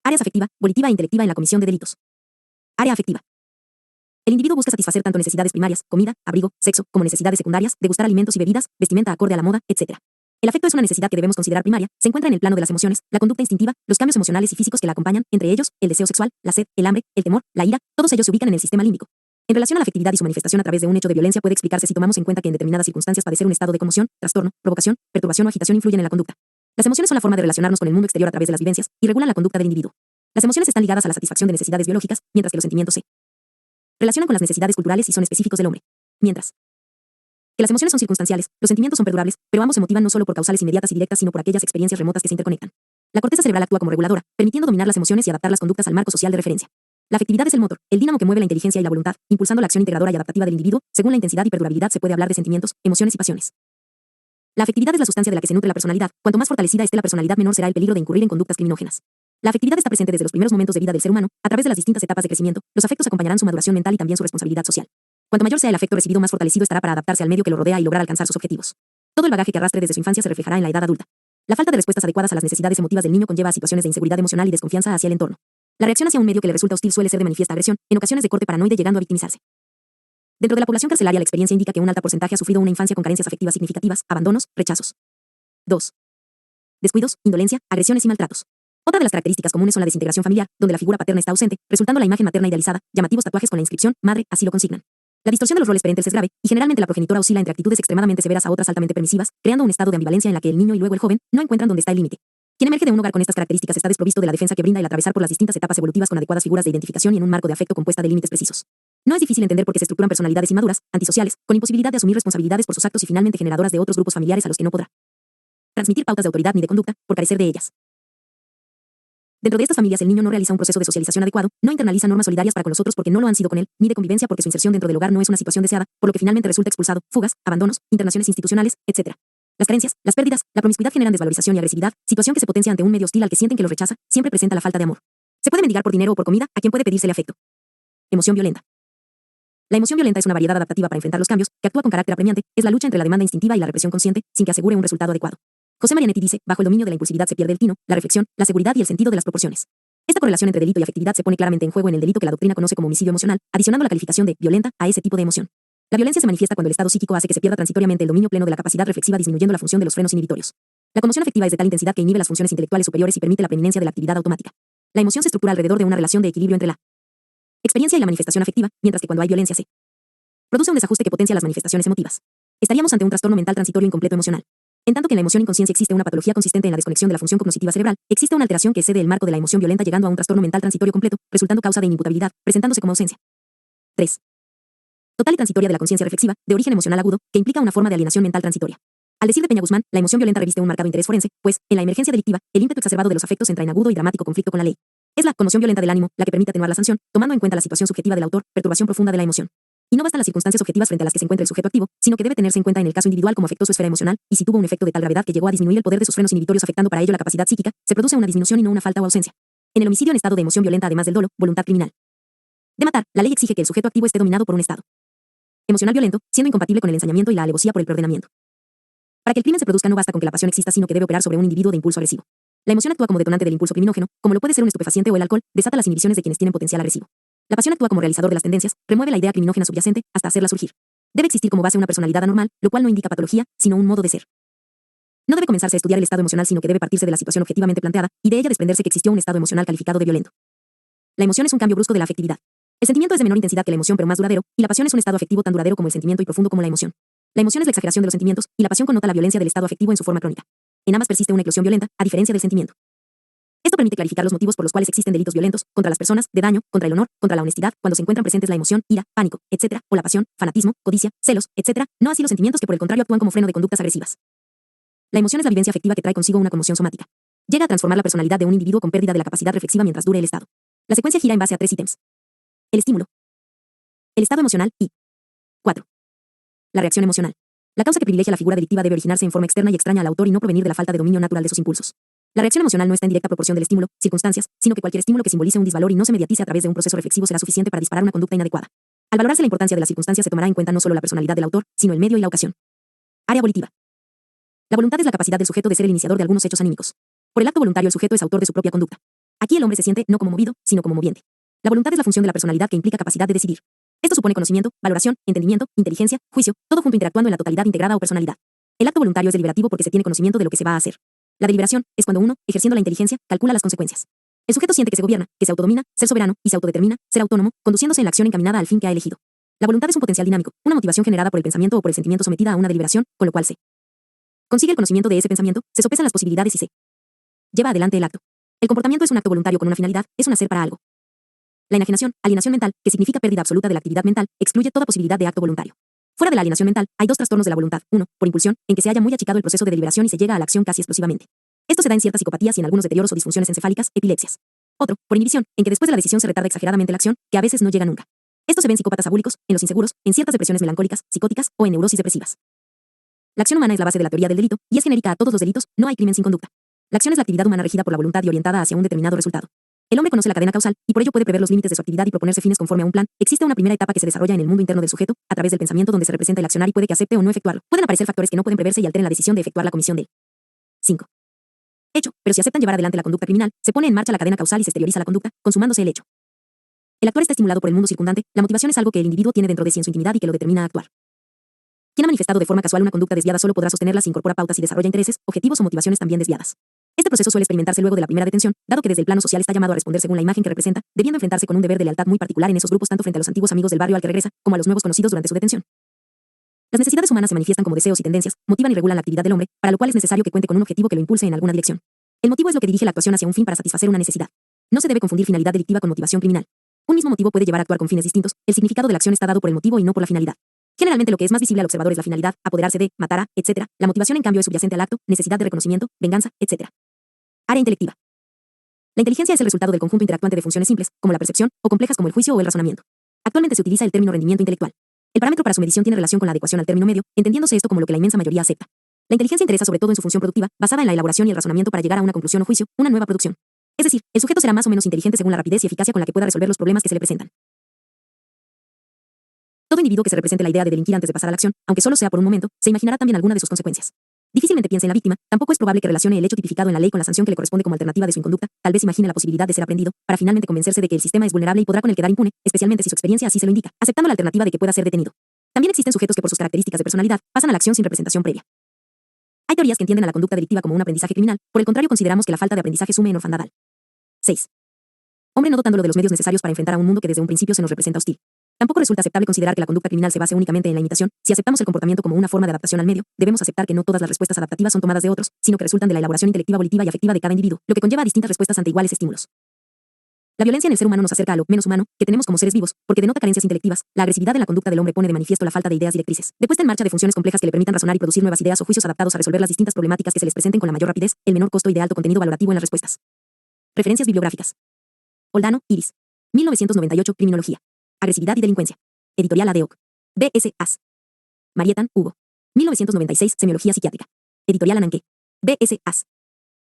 Áreas afectiva, volitiva e intelectiva en la comisión de delitos. Área afectiva. El individuo busca satisfacer tanto necesidades primarias, comida, abrigo, sexo, como necesidades secundarias, degustar alimentos y bebidas, vestimenta acorde a la moda, etc. El afecto es una necesidad que debemos considerar primaria, se encuentra en el plano de las emociones, la conducta instintiva, los cambios emocionales y físicos que la acompañan, entre ellos, el deseo sexual, la sed, el hambre, el temor, la ira, todos ellos se ubican en el sistema límbico. En relación a la afectividad y su manifestación a través de un hecho de violencia puede explicarse si tomamos en cuenta que en determinadas circunstancias padecer un estado de conmoción, trastorno, provocación, perturbación o agitación influyen en la conducta. Las emociones son la forma de relacionarnos con el mundo exterior a través de las vivencias y regulan la conducta del individuo. Las emociones están ligadas a la satisfacción de necesidades biológicas, mientras que los sentimientos se relacionan con las necesidades culturales y son específicos del hombre. Mientras que las emociones son circunstanciales, los sentimientos son perdurables, pero ambos se motivan no solo por causales inmediatas y directas, sino por aquellas experiencias remotas que se interconectan. La corteza cerebral actúa como reguladora, permitiendo dominar las emociones y adaptar las conductas al marco social de referencia. La afectividad es el motor, el dínamo que mueve la inteligencia y la voluntad, impulsando la acción integradora y adaptativa del individuo. Según la intensidad y perdurabilidad se puede hablar de sentimientos, emociones y pasiones. La afectividad es la sustancia de la que se nutre la personalidad. Cuanto más fortalecida esté la personalidad, menor será el peligro de incurrir en conductas criminógenas. La afectividad está presente desde los primeros momentos de vida del ser humano, a través de las distintas etapas de crecimiento. Los afectos acompañarán su maduración mental y también su responsabilidad social. Cuanto mayor sea el afecto recibido, más fortalecido estará para adaptarse al medio que lo rodea y lograr alcanzar sus objetivos. Todo el bagaje que arrastre desde su infancia se reflejará en la edad adulta. La falta de respuestas adecuadas a las necesidades emotivas del niño conlleva a situaciones de inseguridad emocional y desconfianza hacia el entorno. La reacción hacia un medio que le resulta hostil suele ser de manifiesta agresión, en ocasiones de corte paranoide, llegando a victimizarse. Dentro de la población carcelaria, la experiencia indica que un alto porcentaje ha sufrido una infancia con carencias afectivas significativas, abandonos, rechazos. 2. Descuidos, indolencia, agresiones y maltratos. Otra de las características comunes son la desintegración familiar, donde la figura paterna está ausente, resultando la imagen materna idealizada, llamativos tatuajes con la inscripción "madre", así lo consignan. La distorsión de los roles parentales es grave, y generalmente la progenitora oscila entre actitudes extremadamente severas a otras altamente permisivas, creando un estado de ambivalencia en la que el niño y luego el joven no encuentran dónde está el límite. Quien emerge de un hogar con estas características está desprovisto de la defensa que brinda el atravesar por las distintas etapas evolutivas con adecuadas figuras de identificación y en un marco de afecto compuesta de límites precisos. No es difícil entender por qué se estructuran personalidades inmaduras, antisociales, con imposibilidad de asumir responsabilidades por sus actos y finalmente generadoras de otros grupos familiares a los que no podrá transmitir pautas de autoridad ni de conducta, por carecer de ellas. Dentro de estas familias el niño no realiza un proceso de socialización adecuado, no internaliza normas solidarias para con los otros porque no lo han sido con él, ni de convivencia porque su inserción dentro del hogar no es una situación deseada, por lo que finalmente resulta expulsado, fugas, abandonos, internaciones institucionales, etc. Las carencias, las pérdidas, la promiscuidad generan desvalorización y agresividad, situación que se potencia ante un medio hostil al que sienten que los rechaza, siempre presenta la falta de amor. Se puede mendigar por dinero o por comida, a quien puede pedírsele afecto. Emoción violenta. La emoción violenta es una variedad adaptativa para enfrentar los cambios, que actúa con carácter apremiante, es la lucha entre la demanda instintiva y la represión consciente, sin que asegure un resultado adecuado. José Marianetti dice, bajo el dominio de la impulsividad se pierde el tino, la reflexión, la seguridad y el sentido de las proporciones. Esta correlación entre delito y afectividad se pone claramente en juego en el delito que la doctrina conoce como homicidio emocional, adicionando la calificación de violenta a ese tipo de emoción. La violencia se manifiesta cuando el estado psíquico hace que se pierda transitoriamente el dominio pleno de la capacidad reflexiva, disminuyendo la función de los frenos inhibitorios. La conmoción afectiva es de tal intensidad que inhibe las funciones intelectuales superiores y permite la preeminencia de la actividad automática. La emoción se estructura alrededor de una relación de equilibrio entre la experiencia y la manifestación afectiva, mientras que cuando hay violencia se produce un desajuste que potencia las manifestaciones emotivas. Estaríamos ante un trastorno mental transitorio incompleto emocional. En tanto que en la emoción inconsciencia existe una patología consistente en la desconexión de la función cognitiva cerebral, existe una alteración que excede el marco de la emoción violenta llegando a un trastorno mental transitorio completo, resultando causa de inimputabilidad, presentándose como ausencia. 3. Total y transitoria de la conciencia reflexiva, de origen emocional agudo, que implica una forma de alienación mental transitoria. Al decir de Peña Guzmán, la emoción violenta reviste un marcado interés forense, pues, en la emergencia delictiva, el ímpetu exacerbado de los afectos entra en agudo y dramático conflicto con la ley. Es la conmoción violenta del ánimo la que permite atenuar la sanción, tomando en cuenta la situación subjetiva del autor, perturbación profunda de la emoción. Y no bastan las circunstancias objetivas frente a las que se encuentra el sujeto activo, sino que debe tenerse en cuenta en el caso individual cómo afectó su esfera emocional, y si tuvo un efecto de tal gravedad que llegó a disminuir el poder de sus frenos inhibitorios afectando para ello la capacidad psíquica, se produce una disminución y no una falta o ausencia. En el homicidio en estado de emoción violenta, además del dolo, voluntad criminal de matar, la ley exige que el sujeto activo esté dominado por un estado emocional violento, siendo incompatible con el ensañamiento y la alevosía por el preordenamiento. Para que el crimen se produzca no basta con que la pasión exista, sino que debe operar sobre un individuo de impulso agresivo. La emoción actúa como detonante del impulso criminógeno, como lo puede ser un estupefaciente o el alcohol, desata las inhibiciones de quienes tienen potencial agresivo. La pasión actúa como realizador de las tendencias, remueve la idea criminógena subyacente, hasta hacerla surgir. Debe existir como base una personalidad anormal, lo cual no indica patología, sino un modo de ser. No debe comenzarse a estudiar el estado emocional, sino que debe partirse de la situación objetivamente planteada, y de ella desprenderse que existió un estado emocional calificado de violento. La emoción es un cambio brusco de la afectividad. El sentimiento es de menor intensidad que la emoción pero más duradero, y la pasión es un estado afectivo tan duradero como el sentimiento y profundo como la emoción. La emoción es la exageración de los sentimientos, y la pasión connota la violencia del estado afectivo en su forma crónica. En ambas persiste una eclosión violenta, a diferencia del sentimiento. Esto permite clarificar los motivos por los cuales existen delitos violentos, contra las personas, de daño, contra el honor, contra la honestidad, cuando se encuentran presentes la emoción, ira, pánico, etc., o la pasión, fanatismo, codicia, celos, etc., no así los sentimientos que por el contrario actúan como freno de conductas agresivas. La emoción es la vivencia afectiva que trae consigo una conmoción somática. Llega a transformar la personalidad de un individuo con pérdida de la capacidad reflexiva mientras dure el estado. La secuencia gira en base a 3 ítems. El estímulo, el estado emocional y 4. La reacción emocional. La causa que privilegia la figura delictiva debe originarse en forma externa y extraña al autor y no provenir de la falta de dominio natural de sus impulsos. La reacción emocional no está en directa proporción del estímulo, circunstancias, sino que cualquier estímulo que simbolice un disvalor y no se mediatice a través de un proceso reflexivo será suficiente para disparar una conducta inadecuada. Al valorarse la importancia de las circunstancias se tomará en cuenta no solo la personalidad del autor, sino el medio y la ocasión. Área volitiva. La voluntad es la capacidad del sujeto de ser el iniciador de algunos hechos anímicos. Por el acto voluntario el sujeto es autor de su propia conducta. Aquí el hombre se siente no como movido, sino como moviente. La voluntad es la función de la personalidad que implica capacidad de decidir. Esto supone conocimiento, valoración, entendimiento, inteligencia, juicio, todo junto interactuando en la totalidad integrada o personalidad. El acto voluntario es deliberativo porque se tiene conocimiento de lo que se va a hacer. La deliberación es cuando uno, ejerciendo la inteligencia, calcula las consecuencias. El sujeto siente que se gobierna, que se autodomina, ser soberano y se autodetermina, ser autónomo, conduciéndose en la acción encaminada al fin que ha elegido. La voluntad es un potencial dinámico, una motivación generada por el pensamiento o por el sentimiento sometida a una deliberación, con lo cual se consigue el conocimiento de ese pensamiento, se sopesan las posibilidades y se lleva adelante el acto. El comportamiento es un acto voluntario con una finalidad, es un hacer para algo. La enajenación, alienación mental, que significa pérdida absoluta de la actividad mental, excluye toda posibilidad de acto voluntario. Fuera de la alienación mental, hay dos trastornos de la voluntad. Uno, por impulsión, en que se haya muy achicado el proceso de deliberación y se llega a la acción casi explosivamente. Esto se da en ciertas psicopatías y en algunos deterioros o disfunciones encefálicas, epilepsias. Otro, por inhibición, en que después de la decisión se retarda exageradamente la acción, que a veces no llega nunca. Esto se ve en psicópatas abúlicos, en los inseguros, en ciertas depresiones melancólicas, psicóticas o en neurosis depresivas. La acción humana es la base de la teoría del delito y es genérica a todos los delitos, no hay crimen sin conducta. La acción es la actividad humana regida por la voluntad y orientada hacia un determinado resultado. El hombre conoce la cadena causal y por ello puede prever los límites de su actividad y proponerse fines conforme a un plan. Existe una primera etapa que se desarrolla en el mundo interno del sujeto, a través del pensamiento donde se representa el accionar y puede que acepte o no efectuarlo. Pueden aparecer factores que no pueden preverse y alteren la decisión de efectuar la comisión del 5. Hecho, pero si aceptan llevar adelante la conducta criminal, se pone en marcha la cadena causal y se exterioriza la conducta, consumándose el hecho. El actuar está estimulado por el mundo circundante, la motivación es algo que el individuo tiene dentro de sí en su intimidad y que lo determina a actuar. Quien ha manifestado de forma casual una conducta desviada solo podrá sostenerla si incorpora pautas y desarrolla intereses, objetivos o motivaciones también desviadas. Este proceso suele experimentarse luego de la primera detención, dado que desde el plano social está llamado a responder según la imagen que representa, debiendo enfrentarse con un deber de lealtad muy particular en esos grupos tanto frente a los antiguos amigos del barrio al que regresa, como a los nuevos conocidos durante su detención. Las necesidades humanas se manifiestan como deseos y tendencias, motivan y regulan la actividad del hombre, para lo cual es necesario que cuente con un objetivo que lo impulse en alguna dirección. El motivo es lo que dirige la actuación hacia un fin para satisfacer una necesidad. No se debe confundir finalidad delictiva con motivación criminal. Un mismo motivo puede llevar a actuar con fines distintos, el significado de la acción está dado por el motivo y no por la finalidad. Generalmente lo que es más visible al observador es la finalidad, apoderarse de, matar a, etc. La motivación en cambio es subyacente al acto, necesidad de reconocimiento, venganza, etc. Área intelectiva. La inteligencia es el resultado del conjunto interactuante de funciones simples, como la percepción, o complejas como el juicio o el razonamiento. Actualmente se utiliza el término rendimiento intelectual. El parámetro para su medición tiene relación con la adecuación al término medio, entendiéndose esto como lo que la inmensa mayoría acepta. La inteligencia interesa sobre todo en su función productiva, basada en la elaboración y el razonamiento para llegar a una conclusión o juicio, una nueva producción. Es decir, el sujeto será más o menos inteligente según la rapidez y eficacia con la que pueda resolver los problemas que se le presentan. Todo individuo que se represente la idea de delinquir antes de pasar a la acción, aunque solo sea por un momento, se imaginará también alguna de sus consecuencias. Difícilmente piense en la víctima, tampoco es probable que relacione el hecho tipificado en la ley con la sanción que le corresponde como alternativa de su inconducta, tal vez imagine la posibilidad de ser aprendido, para finalmente convencerse de que el sistema es vulnerable y podrá con él quedar impune, especialmente si su experiencia así se lo indica, aceptando la alternativa de que pueda ser detenido. También existen sujetos que por sus características de personalidad, pasan a la acción sin representación previa. Hay teorías que entienden a la conducta delictiva como un aprendizaje criminal, por el contrario consideramos que la falta de aprendizaje sume en orfandad al 6. Hombre no dotándolo de los medios necesarios para enfrentar a un mundo que desde un principio se nos representa hostil. Tampoco resulta aceptable considerar que la conducta criminal se base únicamente en la imitación. Si aceptamos el comportamiento como una forma de adaptación al medio, debemos aceptar que no todas las respuestas adaptativas son tomadas de otros, sino que resultan de la elaboración intelectiva, volitiva y afectiva de cada individuo, lo que conlleva a distintas respuestas ante iguales estímulos. La violencia en el ser humano nos acerca a lo menos humano que tenemos como seres vivos, porque denota carencias intelectivas. La agresividad en la conducta del hombre pone de manifiesto la falta de ideas directrices, de puesta en marcha de funciones complejas que le permitan razonar y producir nuevas ideas o juicios adaptados a resolver las distintas problemáticas que se les presenten con la mayor rapidez, el menor costo y de alto contenido valorativo en las respuestas. Referencias bibliográficas. Oldano, Iris. 1998, Criminología. Agresividad y delincuencia. Editorial ADEOC. B.S. As. Marietan, Hugo. 1996, Semiología psiquiátrica. Editorial Ananqué. B.S. As.